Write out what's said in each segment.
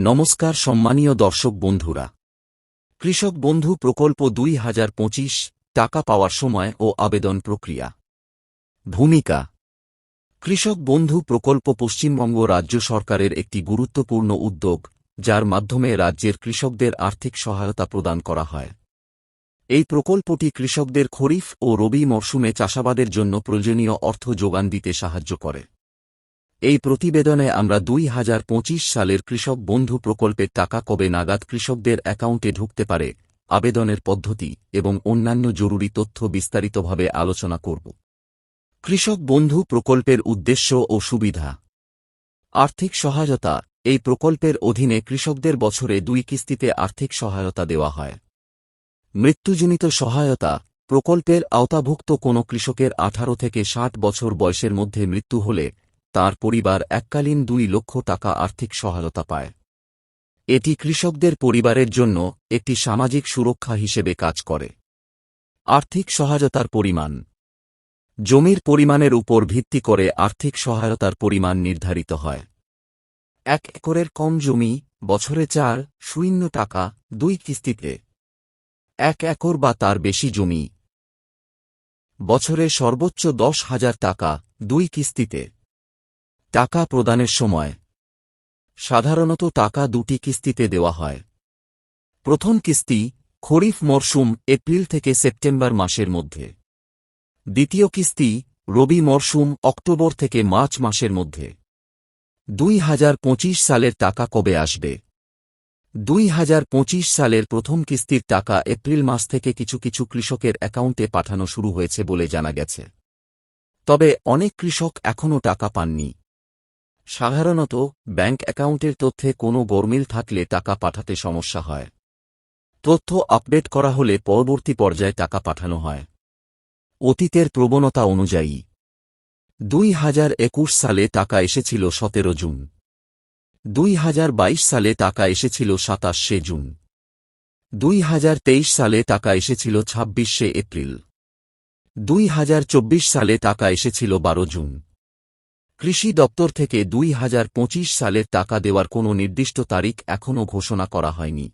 নমস্কার সম্মানীয় দর্শক বন্ধুরা, কৃষক বন্ধু প্রকল্প 2025 টাকা পাওয়ার সময় ও আবেদন প্রক্রিয়া। ভূমিকা। কৃষক বন্ধু প্রকল্প পশ্চিমবঙ্গ রাজ্য সরকারের একটি গুরুত্বপূর্ণ উদ্যোগ, যার মাধ্যমে রাজ্যের কৃষকদের আর্থিক সহায়তা প্রদান করা হয়। এই প্রকল্পটি কৃষকদের খরিফ ও রবি মরশুমে চাষাবাদের জন্য প্রয়োজনীয় অর্থ যোগান দিতে সাহায্য করে। এই প্রতিবেদনে আমরা 2025 সালের কৃষক বন্ধু প্রকল্পের টাকা কবে নাগাদ কৃষকদের অ্যাকাউন্টে ঢুকতে পারে, আবেদনের পদ্ধতি এবং অন্যান্য জরুরি তথ্য বিস্তারিতভাবে আলোচনা করব। কৃষক বন্ধু প্রকল্পের উদ্দেশ্য ও সুবিধা। আর্থিক সহায়তা। এই প্রকল্পের অধীনে কৃষকদের বছরে 2 কিস্তিতে আর্থিক সহায়তা দেওয়া হয়। মৃত্যুজনিত সহায়তা। প্রকল্পের আওতাভুক্ত কোনো কৃষকের 18 থেকে 60 বছর বয়সের মধ্যে মৃত্যু হলে তার পরিবার এককালীন 2 লক্ষ টাকা আর্থিক সহায়তা পায়। এটি কৃষকদের পরিবারের জন্য একটি সামাজিক সুরক্ষা হিসেবে কাজ করে। আর্থিক সহায়তার পরিমাণ। জমির পরিমাণের উপর ভিত্তি করে আর্থিক সহায়তার পরিমাণ নির্ধারিত হয়। 1 একরের কম জমি, বছরে 4,000 টাকা, 2 কিস্তিতে। 1 একর বা তার বেশি জমি, বছরে সর্বোচ্চ 10,000 টাকা, 2 কিস্তিতে। টাকা প্রদানের সময়। সাধারণত টাকা 2টি কিস্তিতে দেওয়া হয়। প্রথম কিস্তি খরিফ মরশুম এপ্রিল থেকে সেপ্টেম্বর মাসের মধ্যে। দ্বিতীয় কিস্তি রবি মরশুম অক্টোবর থেকে মার্চ মাসের মধ্যে। 2025 সালের টাকা কবে আসবে? 2025 সালের প্রথম কিস্তির টাকা এপ্রিল মাস থেকে কিছু কিছু কৃষকের অ্যাকাউন্টে পাঠানো শুরু হয়েছে বলে জানা গেছে। তবে অনেক কৃষক এখনও টাকা পাননি। সাধারণত ব্যাংক অ্যাকাউন্টের তথ্যে কোনো গরমিল থাকলে টাকা পাঠাতে সমস্যা হয়। তথ্য আপডেট করা হলে পরবর্তী পর্যায়ে টাকা পাঠানো হয়। অতীতের প্রবণতা অনুযায়ী 2021 সালে টাকা এসেছিল 17 জুন, 2022 সালে টাকা এসেছিল 27শে জুন, 2023 সালে টাকা এসেছিল 26শে এপ্রিল, 2024 সালে টাকা এসেছিল 12 জুন। কৃষি দপ্তর থেকে 2025 সালের টাকা দেওয়ার কোনো নির্দিষ্ট তারিখ এখনও ঘোষণা করা হয়নি।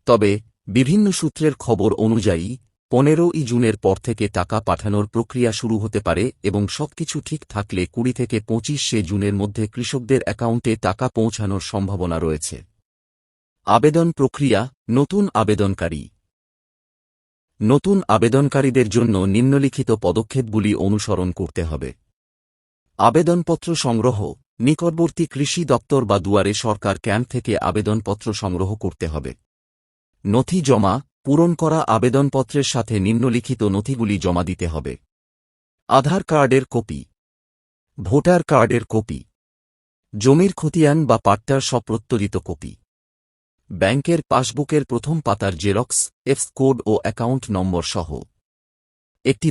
তবে বিভিন্ন সূত্রের খবর অনুযায়ী 15ই জুনের পর থেকে টাকা পাঠানোর প্রক্রিয়া শুরু হতে পারে এবং সবকিছু ঠিক থাকলে 20 থেকে 25শে জুনের মধ্যে কৃষকদের অ্যাকাউন্টে টাকা পৌঁছানোর সম্ভাবনা রয়েছে। আবেদন প্রক্রিয়া। নতুন আবেদনকারী। নতুন আবেদনকারীদের জন্য নিম্নলিখিত পদক্ষেপগুলি অনুসরণ করতে হবে। আবেদনপত্র সংগ্রহ। নিকটবর্তী কৃষি দপ্তর বা দুয়ারে সরকার ক্যাম্প থেকে আবেদনপত্র সংগ্রহ করতে হবে। নথি জমা। পূরণ করা আবেদনপত্রের সাথে নিম্নলিখিত নথিগুলি জমা দিতে হবে: আধার কার্ডের কপি, ভোটার কার্ডের কপি, জমির খতিয়ান বা পাট্টার সপ্রত্যরিত কপি, ব্যাংকের পাসবুকের প্রথম পাতার xerox, এফস code O account number সহ একটি